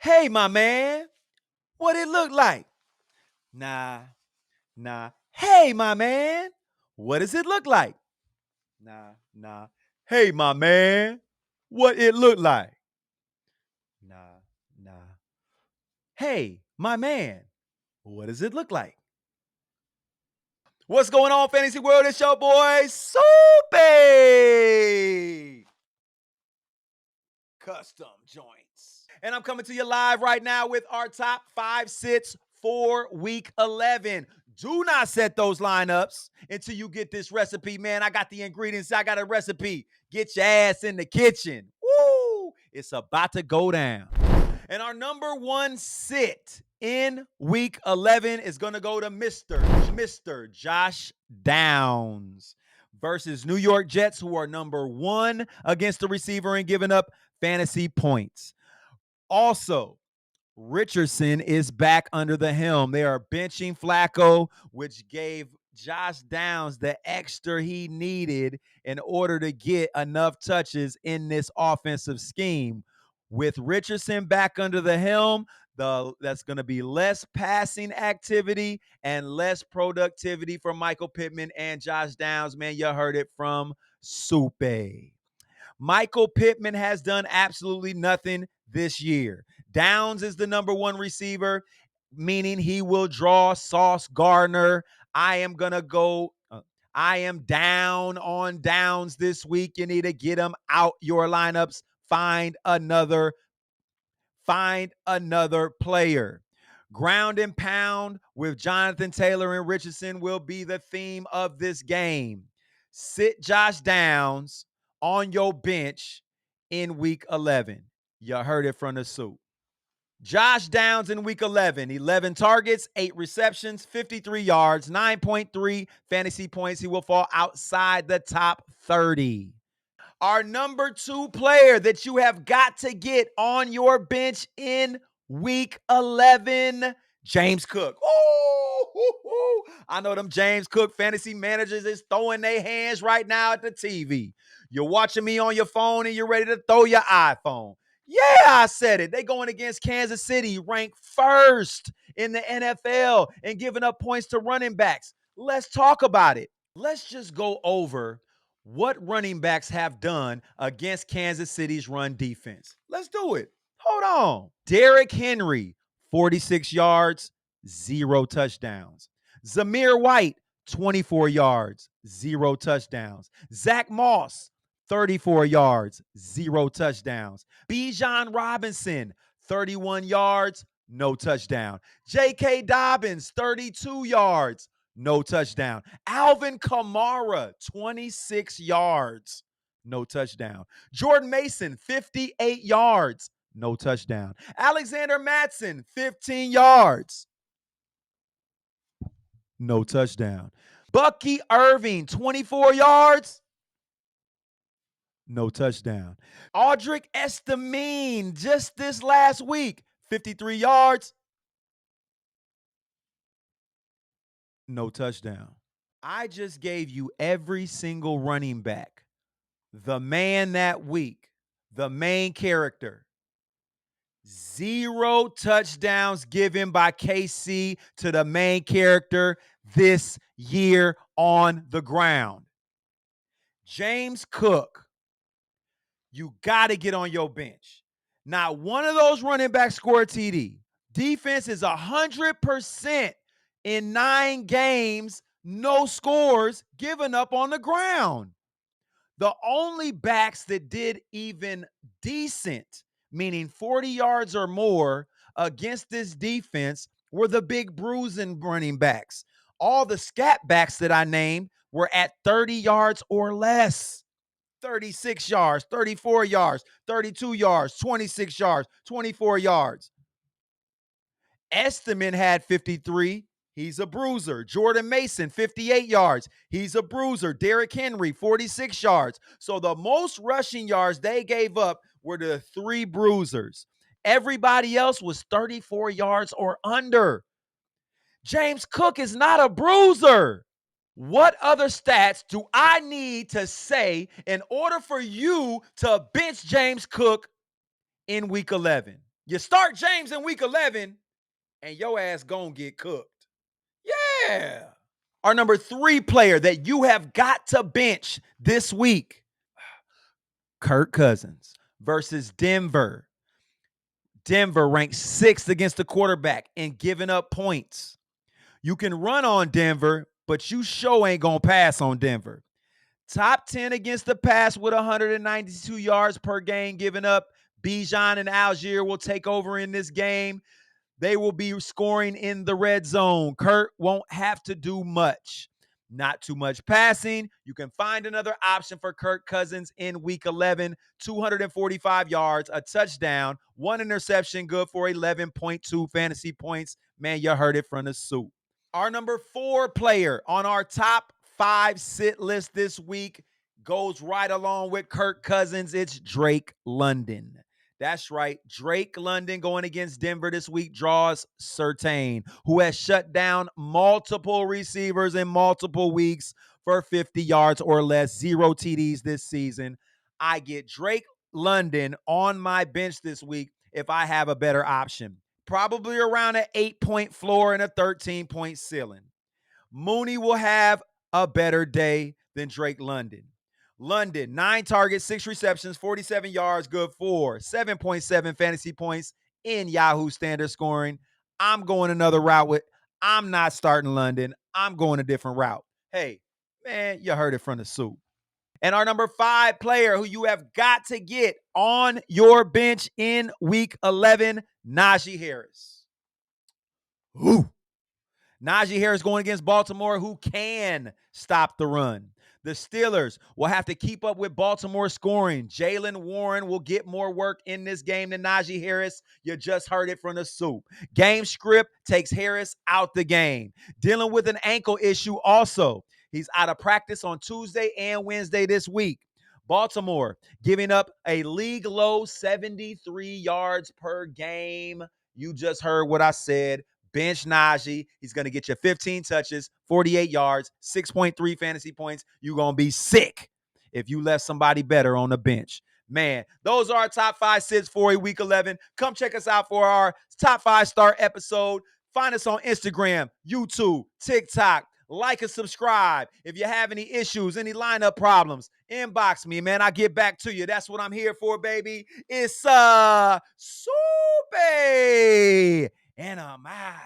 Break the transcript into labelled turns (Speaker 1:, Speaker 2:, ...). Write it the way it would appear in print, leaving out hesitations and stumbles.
Speaker 1: Hey, my man, what it look like? Nah, nah. Hey, my man, what does it look like? Nah, nah. Hey, my man, what it look like? Nah, nah. Hey, my man, what does it look like? What's going on, Fantasy World? It's your boy, Soupy Custom Joints. And I'm coming to you live right now with our top 5 sits for week 11. Do not set those lineups until you get this recipe, man. I got the ingredients. I got a recipe. Get your ass in the kitchen. Woo! It's about to go down. And our number one sit in week 11 is going to go to Mr. Josh Downs versus New York Jets, who are number one against the receiver and giving up fantasy points. Also, Richardson is back under the helm. They are benching Flacco, which gave Josh Downs the extra he needed in order to get enough touches in this offensive scheme. With Richardson back under the helm, that's going to be less passing activity and less productivity for Michael Pittman and Josh Downs. Man, you heard it from Supe. Michael Pittman has done absolutely nothing this year. Downs is the number one receiver, meaning he will draw Sauce Gardner. I am down on Downs this week. You need to get him out your lineups. Find another player. Ground and pound with Jonathan Taylor and Richardson will be the theme of this game. Sit Josh Downs on your bench in week 11. You heard it from the soup. Josh Downs in week 11, 11 targets, 8 receptions, 53 yards, 9.3 fantasy points. He will fall outside the top 30. Our number 2 player that you have got to get on your bench in week 11, James Cook. Ooh, I know them James Cook fantasy managers is throwing their hands right now at the TV. You're watching me on your phone and you're ready to throw your iPhone. Yeah, I said it. They going against Kansas City, ranked first in the NFL and giving up points to running backs. Let's talk about it. Let's just go over what running backs have done against Kansas City's run defense. Let's do it. Hold on. Derrick Henry, 46 yards, 0 touchdowns. Zamir White, 24 yards, 0 touchdowns. Zach Moss, 34 yards, 0 touchdowns. Bijan Robinson, 31 yards, no touchdown. J.K. Dobbins, 32 yards, no touchdown. Alvin Kamara, 26 yards, no touchdown. Jordan Mason, 58 yards, no touchdown. Alexander Mattson, 15 yards, no touchdown. Bucky Irving, 24 yards, no touchdown. Audric Estamine, just this last week, 53 yards, no touchdown. I just gave you every single running back. The man that week, the main character. 0 touchdowns given by KC to the main character this year on the ground. James Cook, you got to get on your bench. Not one of those running backs scored TD. Defense is 100% in 9 games, no scores given up on the ground. The only backs that did even decent, meaning 40 yards or more against this defense, were the big bruising running backs. All the scat backs that I named were at 30 yards or less. 36 yards, 34 yards, 32 yards, 26 yards, 24 yards. Estiman had 53. He's a bruiser. Jordan Mason, 58 yards. He's a bruiser. Derrick Henry, 46 yards. So the most rushing yards they gave up were the 3 bruisers. Everybody else was 34 yards or under. James Cook is not a bruiser. What other stats do I need to say in order for you to bench James Cook in week 11? You start James in week 11, and your ass gonna get cooked. Yeah. Our number 3 player that you have got to bench this week, Kirk Cousins versus Denver. Denver ranks 6th against the quarterback in giving up points. You can run on Denver, but you sure ain't gonna pass on Denver. Top 10 against the pass with 192 yards per game given up. Bijan and Algier will take over in this game. They will be scoring in the red zone. Kurt won't have to do much. Not too much passing. You can find another option for Kirk Cousins in week 11. 245 yards, a touchdown, 1 interception, good for 11.2 fantasy points. Man, you heard it from the soup. Our number 4 player on our top 5 sit list this week goes right along with Kirk Cousins. It's Drake London. That's right. Drake London going against Denver this week draws Surtain, who has shut down multiple receivers in multiple weeks for 50 yards or less, 0 TDs this season. I get Drake London on my bench this week if I have a better option. Probably around an 8-point floor and a 13-point ceiling. Mooney will have a better day than Drake London. London, 9 targets, 6 receptions, 47 yards, good for 7.7 fantasy points in Yahoo standard scoring. I'm going another route with, I'm not starting London. I'm going a different route. Hey, man, you heard it from the soup. And our number 5 player who you have got to get on your bench in week 11, Najee Harris. Ooh. Najee Harris going against Baltimore, who can stop the run. The Steelers will have to keep up with Baltimore scoring. Jaylen Warren will get more work in this game than Najee Harris. You just heard it from the soup. Game script takes Harris out the game. Dealing with an ankle issue also. He's out of practice on Tuesday and Wednesday this week. Baltimore giving up a league low 73 yards per game. You just heard what I said. Bench Najee. He's going to get you 15 touches, 48 yards, 6.3 fantasy points. You're going to be sick if you left somebody better on the bench. Man, those are our top 5 sits for week 11. Come check us out for our top 5 star episode. Find us on Instagram, YouTube, TikTok. Like and subscribe. If you have any issues, any lineup problems, inbox me, man. I'll get back to you. That's what I'm here for, baby. It's Soupy. And I'm out.